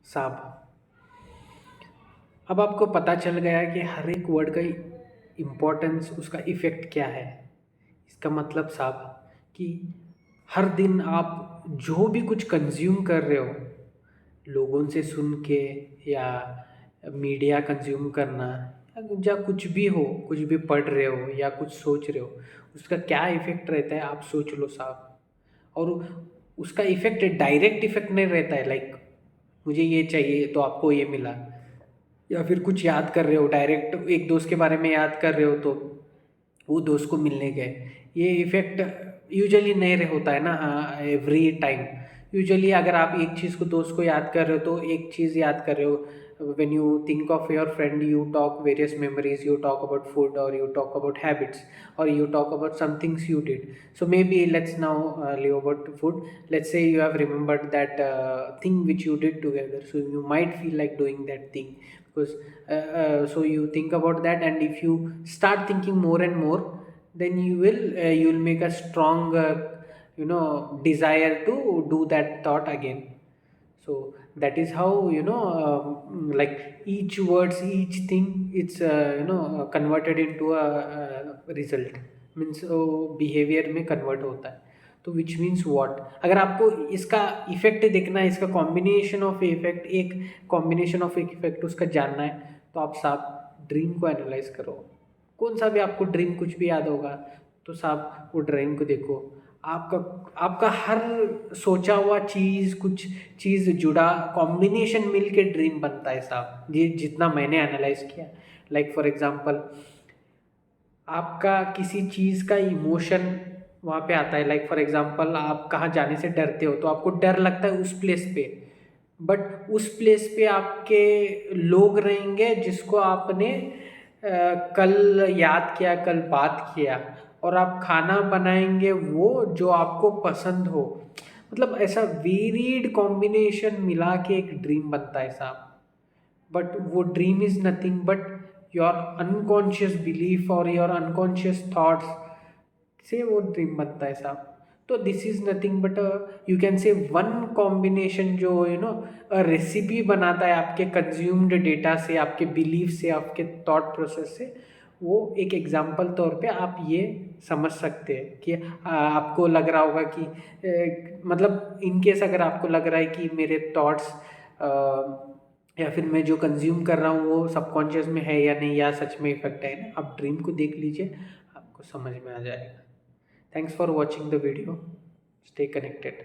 साहब, अब आपको पता चल गया कि हर एक वर्ड का इम्पोर्टेंस, उसका इफ़ेक्ट क्या है। इसका मतलब साहब कि हर दिन आप जो भी कुछ कंज़्यूम कर रहे हो, लोगों से सुन के या मीडिया कंज़्यूम करना या कुछ भी हो, कुछ भी पढ़ रहे हो या कुछ सोच रहे हो, उसका क्या इफ़ेक्ट रहता है आप सोच लो साहब। और उसका इफ़ेक्ट डायरेक्ट इफ़ेक्ट नहीं रहता है, लाइक मुझे ये चाहिए तो आपको ये मिला, या फिर कुछ याद कर रहे हो डायरेक्ट एक दोस्त के बारे में याद कर रहे हो तो वो दोस्त को मिलने गए। ये इफ़ेक्ट यूजुअली नहीं रह होता है ना एवरी टाइम। यूजुअली अगर आप एक चीज़ को दोस्त को याद कर रहे हो तो एक चीज़ याद कर रहे हो। When you think of your friend you talk various memories, you talk about food or you talk about habits or you talk about some things you did. So maybe let's now leave about food. Let's say you have remembered that thing which you did together, so you might feel like doing that thing because so you think about that, and if you start thinking more and more, then you will make a strong desire to do that thought again. So that is how like each words, each thing, it's converted into a result, means behavior में convert होता है। तो which means what, अगर आपको इसका effect देखना है, इसका कॉम्बिनेशन ऑफ इफेक्ट, एक कॉम्बिनेशन ऑफ एक इफेक्ट उसका जानना है, तो आप साहब ड्रीम को एनालाइज करो। कौन सा भी आपको ड्रीम कुछ भी याद होगा तो साहब वो ड्रीम को देखो। आपका आपका हर सोचा हुआ चीज़, कुछ चीज़ जुड़ा कॉम्बिनेशन मिल के ड्रीम बनता है साहब, ये जितना मैंने एनालाइज किया। लाइक फॉर एग्जांपल, आपका किसी चीज़ का इमोशन वहाँ पे आता है। लाइक फॉर एग्जांपल, आप कहाँ जाने से डरते हो तो आपको डर लगता है उस प्लेस पे, बट उस प्लेस पे आपके लोग रहेंगे जिसको आपने कल याद किया, कल बात किया, और आप खाना बनाएंगे वो जो आपको पसंद हो। मतलब ऐसा वेरीड कॉम्बिनेशन मिला के एक ड्रीम बनता है साहब। बट वो dream is nothing but your unconscious belief और योर अनकॉन्शियस थॉट्स से वो ड्रीम बनता है साहब। तो this is nothing but you can say one combination जो रेसिपी बनाता है आपके कंज्यूम्ड डेटा से, आपके बिलीफ से, आपके थॉट प्रोसेस से। वो एक एग्जाम्पल तौर पे आप ये समझ सकते हैं कि आपको लग रहा होगा कि मतलब इन केस अगर आपको लग रहा है कि मेरे थॉट्स या फिर मैं जो कंज्यूम कर रहा हूँ वो सबकॉन्शियस में है या नहीं, या सच में इफेक्ट है ना, आप ड्रीम को देख लीजिए, आपको समझ में आ जाएगा। Thanks for watching the video, stay connected.